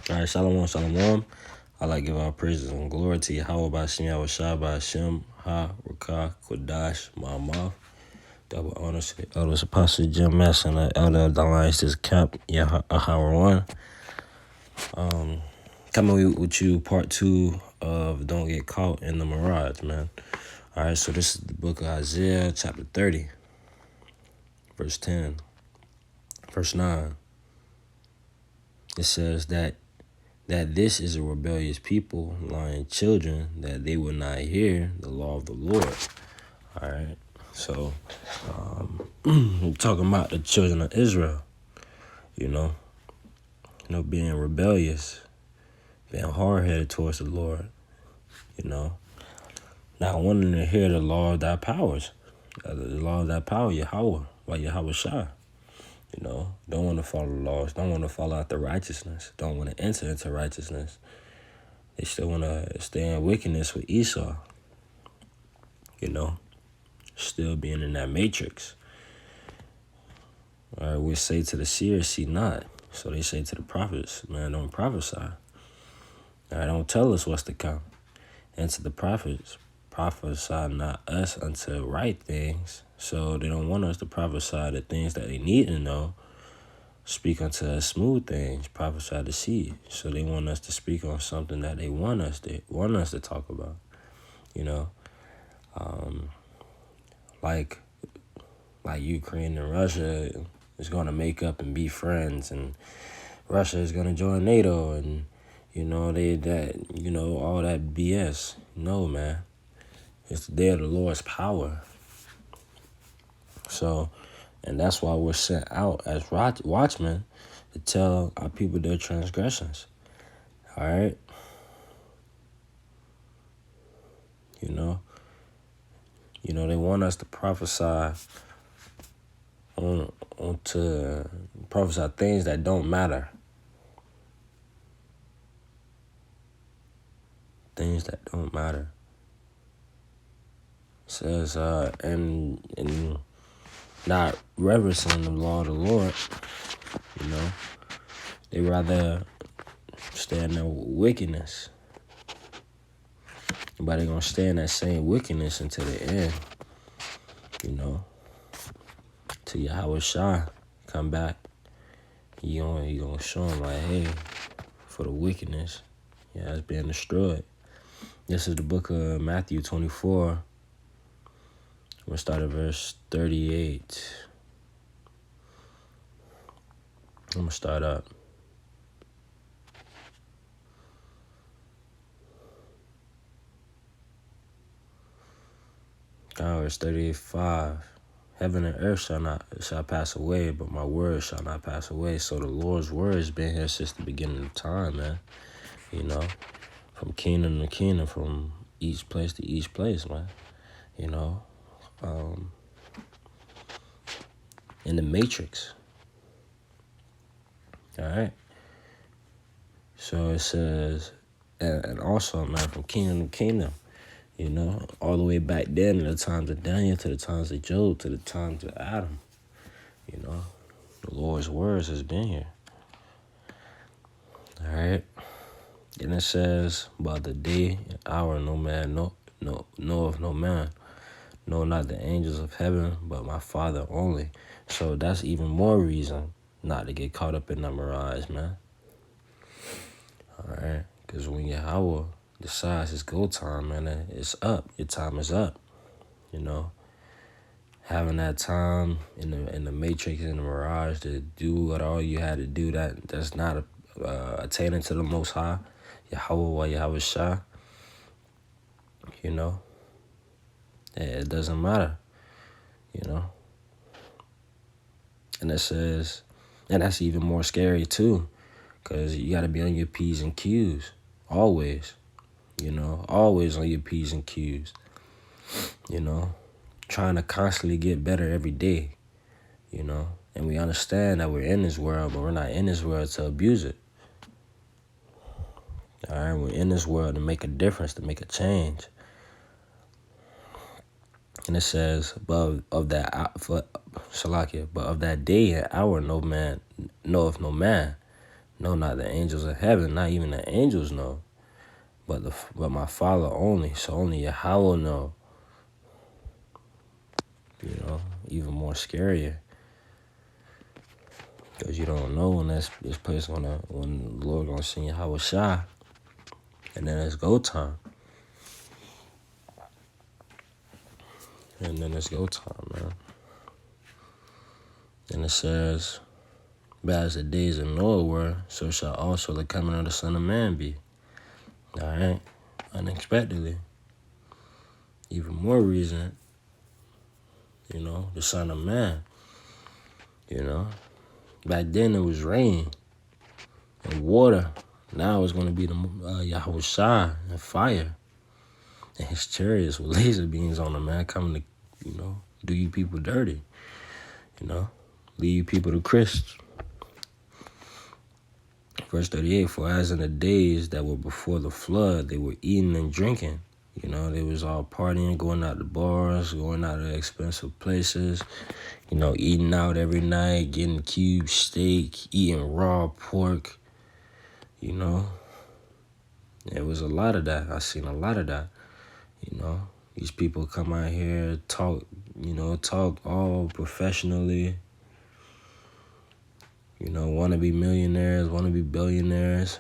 All right, shalom, shalom. I like to give our praises and glory to Yahweh by Shem, Yahweh Shai by Hashem, Ha, Rakah, Kodash, Ma'amah. Double honors to the elders, Apostle Jim Mess, and the elder of the Alliance is Cap, Yahweh. Coming with you, part 2 of Don't Get Caught in the Mirage, man. All right, so this is the book of Isaiah, chapter 30, verse 10, verse 9. It says that this is a rebellious people, lying children, that they will not hear the law of the Lord. All right, so I'm talking about the children of Israel, being rebellious, being hard-headed towards the Lord, not wanting to hear the law of thy powers, the law of thy power, Yahweh, by Yahweh Shai. Don't want to follow the laws, don't want to follow out the righteousness, don't want to enter into righteousness. They still want to stay in wickedness with Esau, still being in that matrix. All right, we say to the seers, see not. So they say to the prophets, man, don't prophesy. All right, don't tell us what's to come. And to the prophets, prophesy not us unto right things. So they don't want us to prophesy the things that they need to know. Speak unto us smooth things, prophesy the seed. So they want us to speak on something that they want us to talk about. Like Ukraine and Russia is going to make up and be friends, and Russia is going to join NATO, and all that BS. No, man, it's the day of the Lord's power. So, and that's why we're sent out as watchmen to tell our people their transgressions. All right, they want us to prophesy to prophesy things that don't matter. Things that don't matter. It says, and not reverencing the law of the Lord, they rather stay in their wickedness. But they're going to stay in that same wickedness until the end, till Yahweh Shai come back. He gonna show them like, hey, for the wickedness, it's being destroyed. This is the book of Matthew 24. I'm going to start at verse 38. I'm going to start up. Verse 38:5. Heaven and earth shall pass away, but my word shall not pass away. So the Lord's word has been here since the beginning of time, man. From kingdom to kingdom, from each place to each place, man. In the matrix. All right. So it says, and also, man, from kingdom to kingdom. All the way back then to the times of Daniel, to the times of Job, to the times of Adam. The Lord's words has been here. All right. And it says, by the day and hour no man knoweth no man, no, not the angels of heaven, but my Father only. So that's even more reason not to get caught up in the mirage, man. All right. Because when Yahweh decides it's go time, man, it's up. Your time is up. Having that time in the matrix, in the mirage, to do what all you had to do, that's not attaining to the Most High, Yahweh, Yahweh Shai. It doesn't matter. And it says, and that's even more scary too, because you got to be on your P's and Q's always. Always on your P's and Q's. Trying to constantly get better every day. And we understand that we're in this world, but we're not in this world to abuse it. All right, we're in this world to make a difference, to make a change. And it says, but of that day and hour no man knoweth no man, No, not the angels of heaven. Not even the angels know. But my Father only. So only Yahweh know. You know, even more scarier. Because you don't know when this place when the Lord gonna send Yahweh Shai. And then it's go time. And then it's go time, man. And it says, but as the days of Noah were, so shall also the coming of the Son of Man be. Alright? Unexpectedly. Even more reason, you know, the Son of Man. You know? Back then it was rain and water. Now it's going to be the Yahweh Shai and fire. And his chariots with laser beams on them, man, coming to, you know, do you people dirty. You know? Lead you people to Christ. Verse 38, for as in the days that were before the flood, they were eating and drinking. You know, they was all partying, going out to bars, going out to expensive places, you know, eating out every night, getting cube steak, eating raw pork, you know. There was a lot of that. I seen a lot of that, you know. These people come out here, talk all professionally, you know, want to be millionaires, want to be billionaires,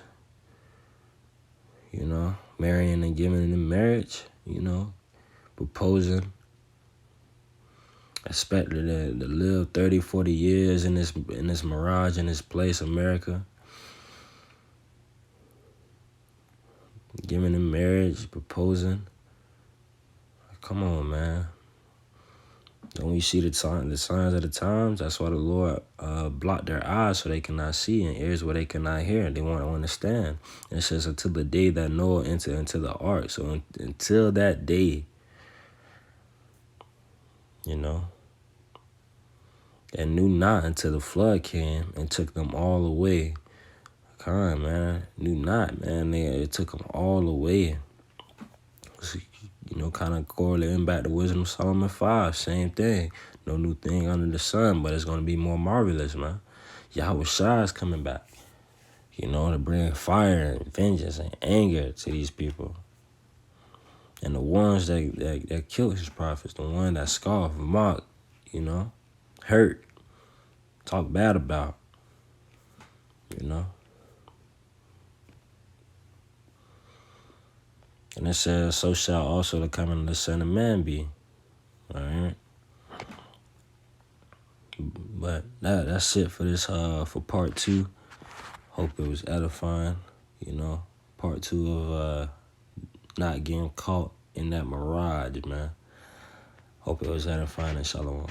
you know, marrying and giving in marriage, you know, proposing, expected to live 30, 40 years in this mirage, in this place, America, giving in marriage, proposing. Come on, man. Don't we see the signs of the times? That's why the Lord blocked their eyes so they cannot see, and ears where they cannot hear. They won't understand. And it says, until the day that Noah entered into the ark. So until that day, you know, and knew not until the flood came and took them all away. Come on, man. Knew not, man. It took them all away. You know, kind of correlating back to Wisdom of Solomon 5. Same thing. No new thing under the sun, but it's going to be more marvelous, man. Yahweh Shai is coming back. You know, to bring fire and vengeance and anger to these people. And the ones that killed his prophets, the one that scoffed, mocked, you know, hurt, talk bad about, you know. And it says, so shall also the coming of the Son of Man be. All right. But that's it for this, for part 2. Hope it was edifying, you know. Part 2 of not getting caught in that mirage, man. Hope it was edifying, and shalom.